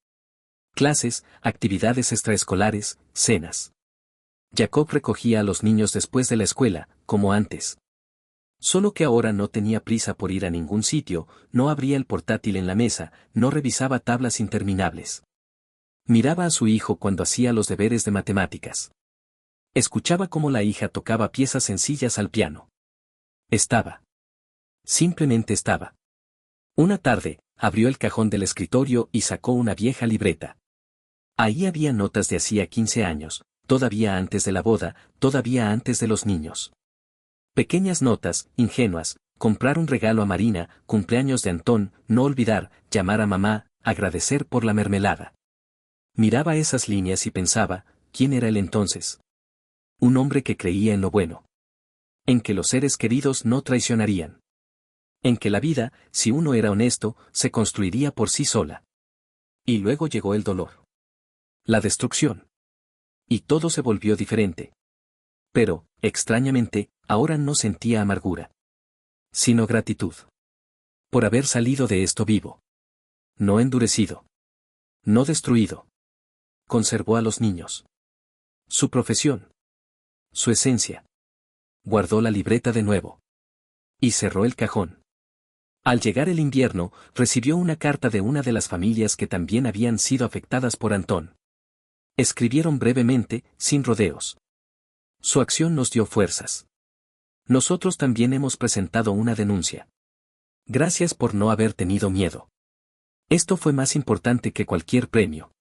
Clases, actividades extraescolares, cenas. Jacob recogía a los niños después de la escuela, como antes. Solo que ahora no tenía prisa por ir a ningún sitio, no abría el portátil en la mesa, no revisaba tablas interminables. Miraba a su hijo cuando hacía los deberes de matemáticas. Escuchaba cómo la hija tocaba piezas sencillas al piano. Estaba. Simplemente estaba. Una tarde, abrió el cajón del escritorio y sacó una vieja libreta. Ahí había notas de hacía 15 años, todavía antes de la boda, todavía antes de los niños. Pequeñas notas, ingenuas, comprar un regalo a Marina, cumpleaños de Antón, no olvidar, llamar a mamá, agradecer por la mermelada. Miraba esas líneas y pensaba, ¿quién era él entonces? Un hombre que creía en lo bueno. En que los seres queridos no traicionarían. En que la vida, si uno era honesto, se construiría por sí sola. Y luego llegó el dolor. La destrucción. Y todo se volvió diferente. Pero, extrañamente, ahora no sentía amargura. Sino gratitud. Por haber salido de esto vivo. No endurecido. No destruido. Conservó a los niños. Su profesión. Su esencia. Guardó la libreta de nuevo. Y cerró el cajón. Al llegar el invierno, recibió una carta de una de las familias que también habían sido afectadas por Antón. Escribieron brevemente, sin rodeos. Su acción nos dio fuerzas. Nosotros también hemos presentado una denuncia. Gracias por no haber tenido miedo. Esto fue más importante que cualquier premio.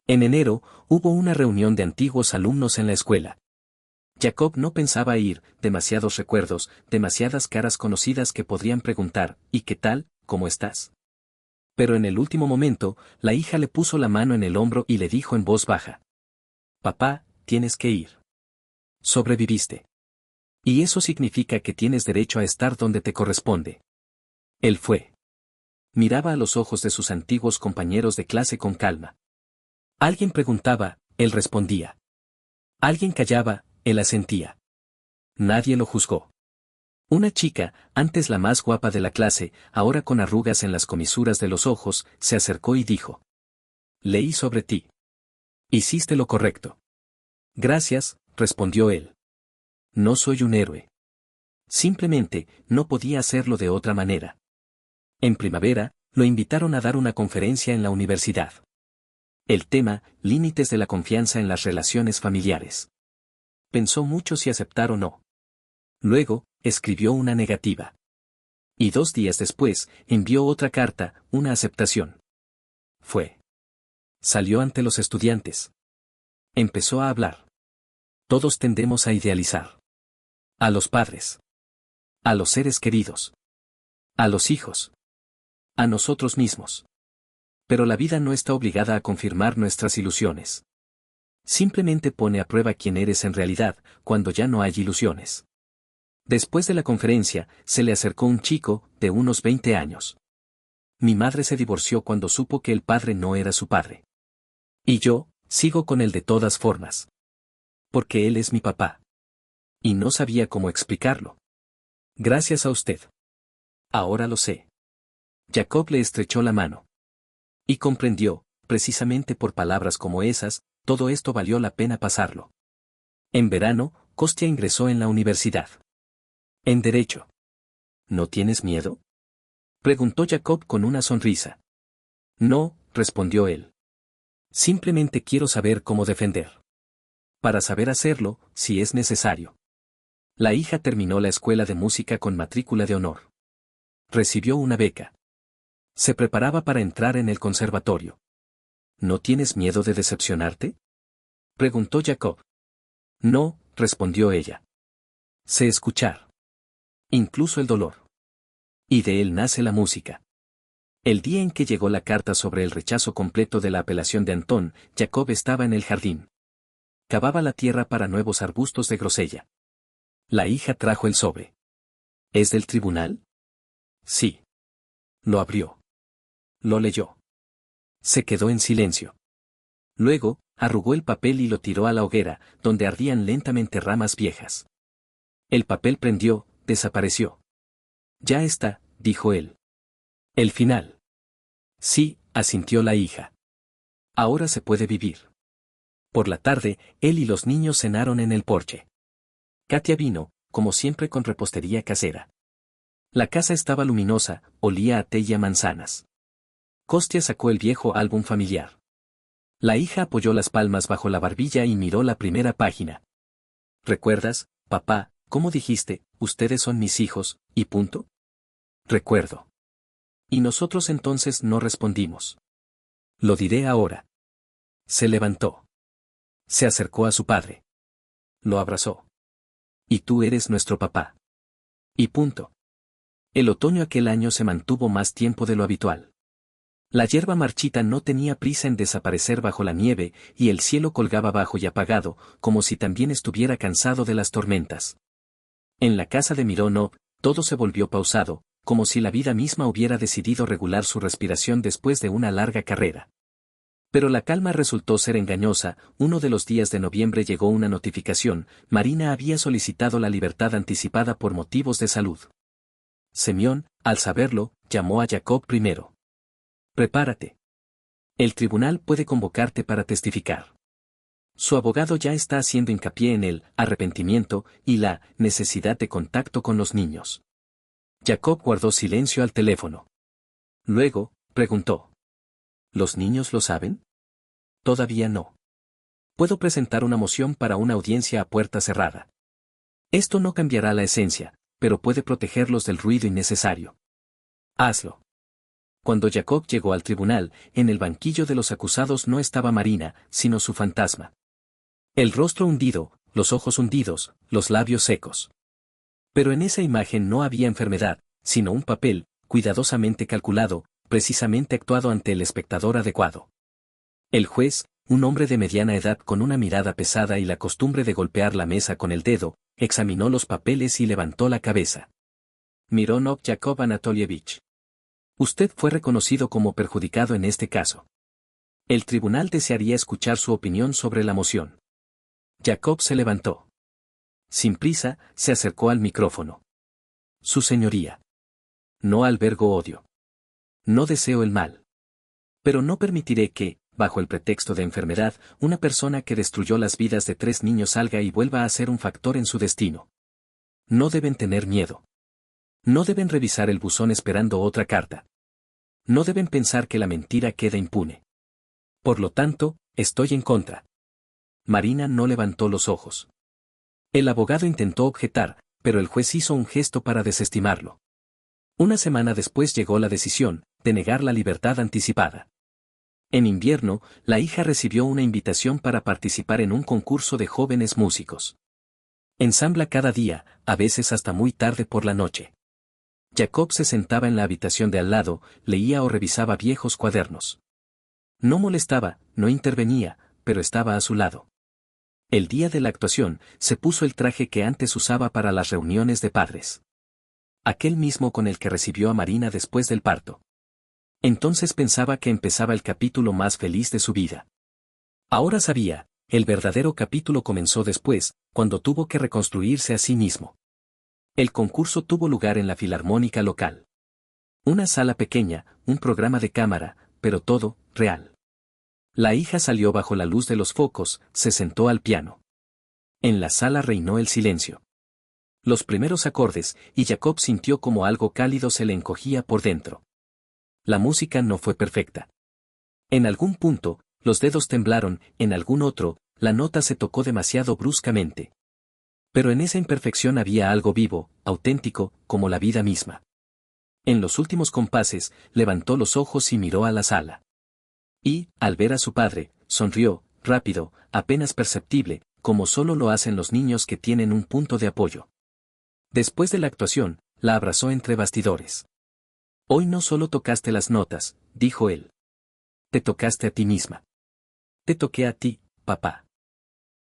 En enero, hubo una reunión de antiguos alumnos en la escuela. Jacob no pensaba ir, demasiados recuerdos, demasiadas caras conocidas que podrían preguntar, ¿y qué tal, cómo estás? Pero en el último momento, la hija le puso la mano en el hombro y le dijo en voz baja. Papá, tienes que ir. Sobreviviste. Y eso significa que tienes derecho a estar donde te corresponde. Él fue. Miraba a los ojos de sus antiguos compañeros de clase con calma. Alguien preguntaba, él respondía. Alguien callaba, él asentía. Nadie lo juzgó. Una chica, antes la más guapa de la clase, ahora con arrugas en las comisuras de los ojos, se acercó y dijo. Leí sobre ti. Hiciste lo correcto. Gracias, respondió él. No soy un héroe. Simplemente, no podía hacerlo de otra manera. En primavera, lo invitaron a dar una conferencia en la universidad. El tema, límites de la confianza en las relaciones familiares. Pensó mucho si aceptar o no. Luego, escribió una negativa. Y 2 días después, envió otra carta, una aceptación. Fue. Salió ante los estudiantes. Empezó a hablar. Todos tendemos a idealizar. A los padres. A los seres queridos. A los hijos. A nosotros mismos. Pero la vida no está obligada a confirmar nuestras ilusiones. Simplemente pone a prueba quién eres en realidad, cuando ya no hay ilusiones. Después de la conferencia, se le acercó un chico, de unos 20 años. Mi madre se divorció cuando supo que el padre no era su padre. Y yo, sigo con él de todas formas. Porque él es mi papá. Y no sabía cómo explicarlo. Gracias a usted. Ahora lo sé. Jacob le estrechó la mano. Y comprendió, precisamente por palabras como esas, todo esto valió la pena pasarlo. En verano, Kostya ingresó en la universidad. En Derecho. ¿No tienes miedo? Preguntó Jacob con una sonrisa. No, respondió él. Simplemente quiero saber cómo defender. Para saber hacerlo, si es necesario. La hija terminó la escuela de música con matrícula de honor. Recibió una beca. Se preparaba para entrar en el conservatorio. ¿No tienes miedo de decepcionarte? Preguntó Jacob. No, respondió ella. Sé escuchar. Incluso el dolor. Y de él nace la música. El día en que llegó la carta sobre el rechazo completo de la apelación de Antón, Jacob estaba en el jardín. Cavaba la tierra para nuevos arbustos de grosella. La hija trajo el sobre. ¿Es del tribunal? Sí. Lo abrió. Lo leyó. Se quedó en silencio. Luego, arrugó el papel y lo tiró a la hoguera, donde ardían lentamente ramas viejas. El papel prendió, desapareció. Ya está, dijo él. El final. Sí, asintió la hija. Ahora se puede vivir. Por la tarde, él y los niños cenaron en el porche. Katia vino, como siempre con repostería casera. La casa estaba luminosa, olía a té y a manzanas. Kostya sacó el viejo álbum familiar. La hija apoyó las palmas bajo la barbilla y miró la primera página. ¿Recuerdas, papá, cómo dijiste, ustedes son mis hijos, y punto? Recuerdo. Y nosotros entonces no respondimos. Lo diré ahora. Se levantó. Se acercó a su padre. Lo abrazó. Y tú eres nuestro papá. Y punto. El otoño aquel año se mantuvo más tiempo de lo habitual. La hierba marchita no tenía prisa en desaparecer bajo la nieve y el cielo colgaba bajo y apagado, como si también estuviera cansado de las tormentas. En la casa de Mironov, todo se volvió pausado, como si la vida misma hubiera decidido regular su respiración después de una larga carrera. Pero la calma resultó ser engañosa. Uno de los días de noviembre llegó una notificación: Marina había solicitado la libertad anticipada por motivos de salud. Semyon, al saberlo, llamó a Jacob primero. Prepárate. El tribunal puede convocarte para testificar. Su abogado ya está haciendo hincapié en el arrepentimiento y la necesidad de contacto con los niños. Jacob guardó silencio al teléfono. Luego, preguntó. ¿Los niños lo saben? Todavía no. Puedo presentar una moción para una audiencia a puerta cerrada. Esto no cambiará la esencia, pero puede protegerlos del ruido innecesario. Hazlo. Cuando Jacob llegó al tribunal, en el banquillo de los acusados no estaba Marina, sino su fantasma. El rostro hundido, los ojos hundidos, los labios secos. Pero en esa imagen no había enfermedad, sino un papel, cuidadosamente calculado, precisamente actuado ante el espectador adecuado. El juez, un hombre de mediana edad con una mirada pesada y la costumbre de golpear la mesa con el dedo, examinó los papeles y levantó la cabeza. Mironov Jacob Anatolievich. Usted fue reconocido como perjudicado en este caso. El tribunal desearía escuchar su opinión sobre la moción. Jacob se levantó. Sin prisa, se acercó al micrófono. Su señoría. No albergo odio. No deseo el mal. Pero no permitiré que, bajo el pretexto de enfermedad, una persona que destruyó las vidas de 3 niños salga y vuelva a ser un factor en su destino. No deben tener miedo. No deben revisar el buzón esperando otra carta. No deben pensar que la mentira queda impune. Por lo tanto, estoy en contra. Marina no levantó los ojos. El abogado intentó objetar, pero el juez hizo un gesto para desestimarlo. Una semana después llegó la decisión, de negar la libertad anticipada. En invierno, la hija recibió una invitación para participar en un concurso de jóvenes músicos. Ensambla cada día, a veces hasta muy tarde por la noche. Jacob se sentaba en la habitación de al lado, leía o revisaba viejos cuadernos. No molestaba, no intervenía, pero estaba a su lado. El día de la actuación, se puso el traje que antes usaba para las reuniones de padres. Aquel mismo con el que recibió a Marina después del parto. Entonces pensaba que empezaba el capítulo más feliz de su vida. Ahora sabía, el verdadero capítulo comenzó después, cuando tuvo que reconstruirse a sí mismo. El concurso tuvo lugar en la filarmónica local. Una sala pequeña, un programa de cámara, pero todo, real. La hija salió bajo la luz de los focos, se sentó al piano. En la sala reinó el silencio. Los primeros acordes, y Jacob sintió como algo cálido se le encogía por dentro. La música no fue perfecta. En algún punto, los dedos temblaron, en algún otro, la nota se tocó demasiado bruscamente. Pero en esa imperfección había algo vivo, auténtico, como la vida misma. En los últimos compases, levantó los ojos y miró a la sala. Y, al ver a su padre, sonrió, rápido, apenas perceptible, como solo lo hacen los niños que tienen un punto de apoyo. Después de la actuación, la abrazó entre bastidores. Hoy no solo tocaste las notas, dijo él. Te tocaste a ti misma. Te toqué a ti, papá.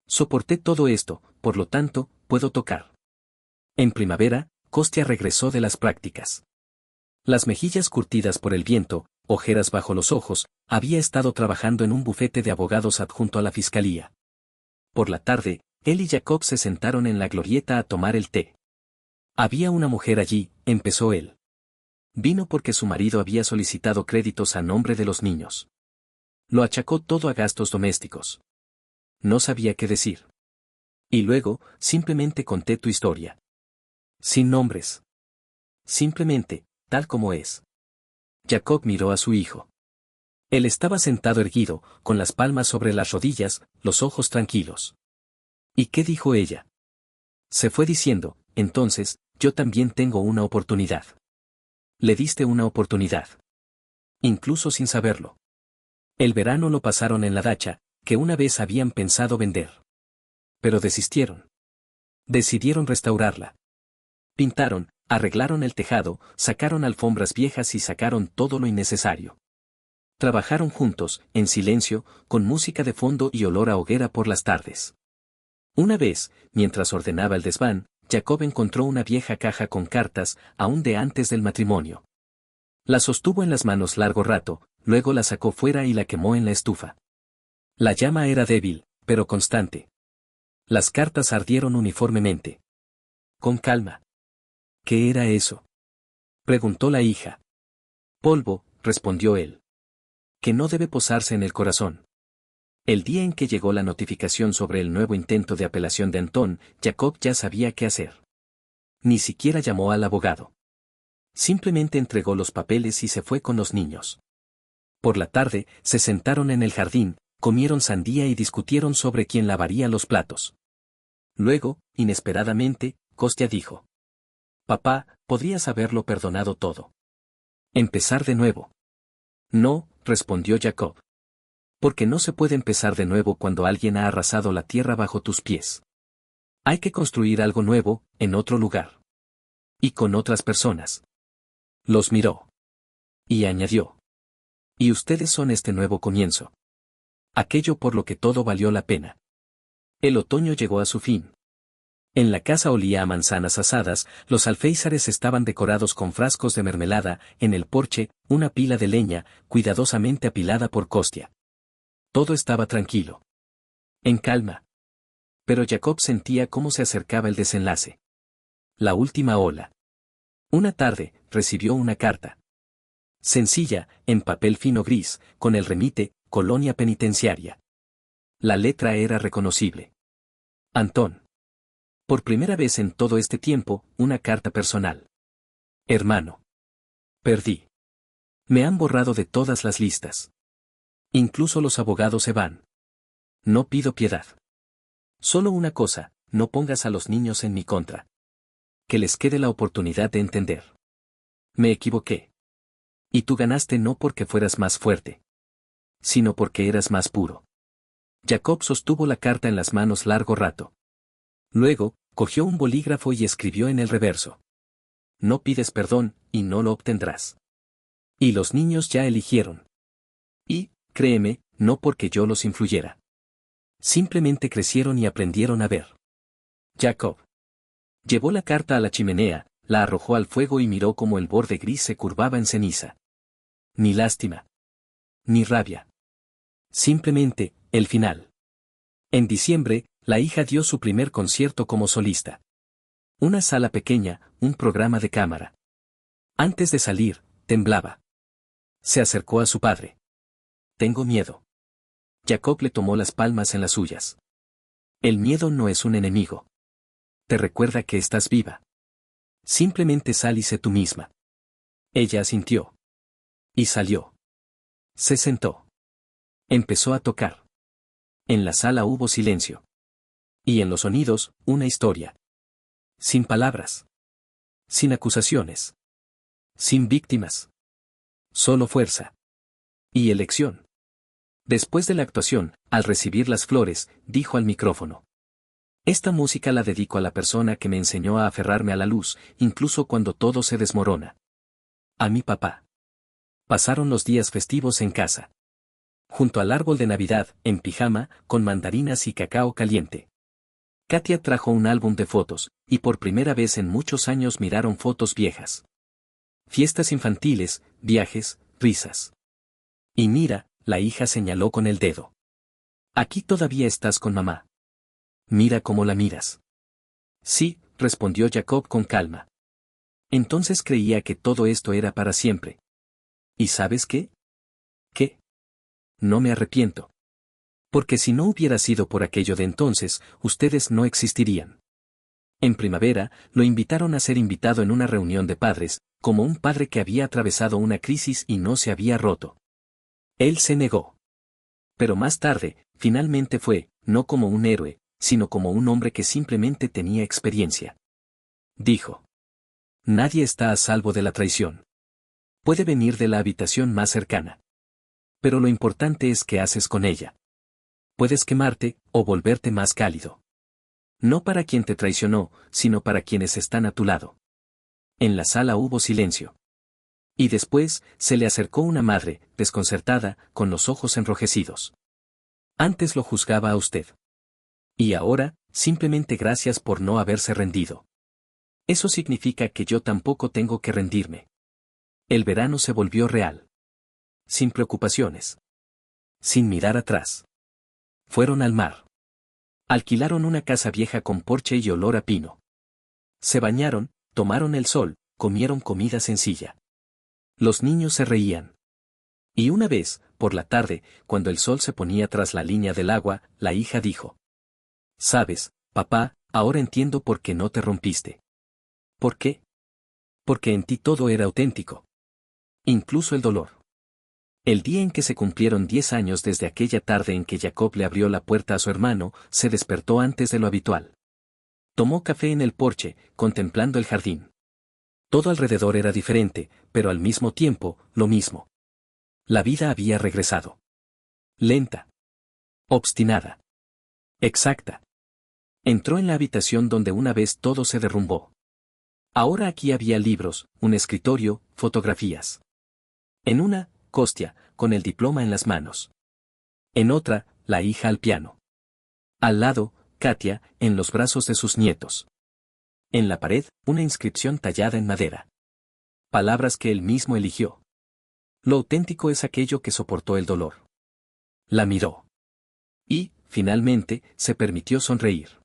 Soporté todo esto, por lo tanto, puedo tocar. En primavera, Kostya regresó de las prácticas. Las mejillas curtidas por el viento, ojeras bajo los ojos, había estado trabajando en un bufete de abogados adjunto a la fiscalía. Por la tarde, él y Jacob se sentaron en la glorieta a tomar el té. Había una mujer allí, empezó él. Vino porque su marido había solicitado créditos a nombre de los niños. Lo achacó todo a gastos domésticos. No sabía qué decir. Y luego, simplemente conté tu historia. Sin nombres. Simplemente, tal como es. Jacob miró a su hijo. Él estaba sentado erguido, con las palmas sobre las rodillas, los ojos tranquilos. ¿Y qué dijo ella? Se fue diciendo, entonces, yo también tengo una oportunidad. Le diste una oportunidad. Incluso sin saberlo. El verano lo pasaron en la dacha, que una vez habían pensado vender. Pero desistieron. Decidieron restaurarla. Pintaron, arreglaron el tejado, sacaron alfombras viejas y sacaron todo lo innecesario. Trabajaron juntos, en silencio, con música de fondo y olor a hoguera por las tardes. Una vez, mientras ordenaba el desván, Jacob encontró una vieja caja con cartas, aún de antes del matrimonio. La sostuvo en las manos largo rato, luego la sacó fuera y la quemó en la estufa. La llama era débil, pero constante. Las cartas ardieron uniformemente. Con calma. ¿Qué era eso? Preguntó la hija. Polvo, respondió él. Que no debe posarse en el corazón. El día en que llegó la notificación sobre el nuevo intento de apelación de Antón, Jacob ya sabía qué hacer. Ni siquiera llamó al abogado. Simplemente entregó los papeles y se fue con los niños. Por la tarde, se sentaron en el jardín, comieron sandía y discutieron sobre quién lavaría los platos. Luego, inesperadamente, Kostya dijo. Papá, podrías haberlo perdonado todo. Empezar de nuevo. No, respondió Jacob. Porque no se puede empezar de nuevo cuando alguien ha arrasado la tierra bajo tus pies. Hay que construir algo nuevo, en otro lugar. Y con otras personas. Los miró. Y añadió. Y ustedes son este nuevo comienzo. Aquello por lo que todo valió la pena. El otoño llegó a su fin. En la casa olía a manzanas asadas, los alféizares estaban decorados con frascos de mermelada, en el porche, una pila de leña, cuidadosamente apilada por Kostya. Todo estaba tranquilo. En calma. Pero Jacob sentía cómo se acercaba el desenlace. La última ola. Una tarde, recibió una carta. Sencilla, en papel fino gris, con el remite, Colonia Penitenciaria. La letra era reconocible. Antón. Por primera vez en todo este tiempo, una carta personal. Hermano. Perdí. Me han borrado de todas las listas. Incluso los abogados se van. No pido piedad. Solo una cosa, no pongas a los niños en mi contra. que les quede la oportunidad de entender. Me equivoqué. Y tú ganaste no porque fueras más fuerte, sino porque eras más puro. Jacob sostuvo la carta en las manos largo rato. Luego, cogió un bolígrafo y escribió en el reverso. No pides perdón, y no lo obtendrás. Y los niños ya eligieron. Y, créeme, no porque yo los influyera. Simplemente crecieron y aprendieron a ver. Jacob llevó la carta a la chimenea, la arrojó al fuego y miró cómo el borde gris se curvaba en ceniza. Ni lástima. Ni rabia. Simplemente, el final. En diciembre, la hija dio su primer concierto como solista. Una sala pequeña, un programa de cámara. Antes de salir, temblaba. Se acercó a su padre. Tengo miedo. Jacob le tomó las palmas en las suyas. El miedo no es un enemigo. Te recuerda que estás viva. Simplemente sal y sé tú misma. Ella asintió. Y salió. Se sentó. Empezó a tocar. En la sala hubo silencio. Y en los sonidos, una historia. Sin palabras. Sin acusaciones. Sin víctimas. Solo fuerza. Y elección. Después de la actuación, al recibir las flores, dijo al micrófono. Esta música la dedico a la persona que me enseñó a aferrarme a la luz, incluso cuando todo se desmorona. A mi papá. Pasaron los días festivos en casa. Junto al árbol de Navidad, en pijama, con mandarinas y cacao caliente. Katia trajo un álbum de fotos, y por primera vez en muchos años miraron fotos viejas. Fiestas infantiles, viajes, risas. Y mira, la hija señaló con el dedo. Aquí todavía estás con mamá. Mira cómo la miras. Sí, respondió Jacob con calma. Entonces creía que todo esto era para siempre. ¿Y sabes qué? ¿Qué? No me arrepiento. Porque si no hubiera sido por aquello de entonces, ustedes no existirían. En primavera, lo invitaron a ser invitado en una reunión de padres, como un padre que había atravesado una crisis y no se había roto. Él se negó. Pero más tarde, finalmente fue, no como un héroe, sino como un hombre que simplemente tenía experiencia. Dijo. Nadie está a salvo de la traición. Puede venir de la habitación más cercana. Pero lo importante es qué haces con ella. Puedes quemarte, o volverte más cálido. No para quien te traicionó, sino para quienes están a tu lado. En la sala hubo silencio. Y después, se le acercó una madre, desconcertada, con los ojos enrojecidos. Antes lo juzgaba a usted. Y ahora, simplemente gracias por no haberse rendido. Eso significa que yo tampoco tengo que rendirme. El verano se volvió real. Sin preocupaciones. Sin mirar atrás. Fueron al mar. Alquilaron una casa vieja con porche y olor a pino. Se bañaron, tomaron el sol, comieron comida sencilla. Los niños se reían. Y una vez, por la tarde, cuando el sol se ponía tras la línea del agua, la hija dijo. ¿Sabes, papá, ahora entiendo por qué no te rompiste? ¿Por qué? Porque en ti todo era auténtico. Incluso el dolor. El día en que se cumplieron 10 años desde aquella tarde en que Jacob le abrió la puerta a su hermano, se despertó antes de lo habitual. Tomó café en el porche, contemplando el jardín. Todo alrededor era diferente, pero al mismo tiempo, lo mismo. La vida había regresado. Lenta. Obstinada. Exacta. Entró en la habitación donde una vez todo se derrumbó. Ahora aquí había libros, un escritorio, fotografías. En una, Kostia, con el diploma en las manos. En otra, la hija al piano. Al lado, Katia, en los brazos de sus nietos. En la pared, una inscripción tallada en madera. Palabras que él mismo eligió. Lo auténtico es aquello que soportó el dolor. La miró. Y, finalmente, se permitió sonreír.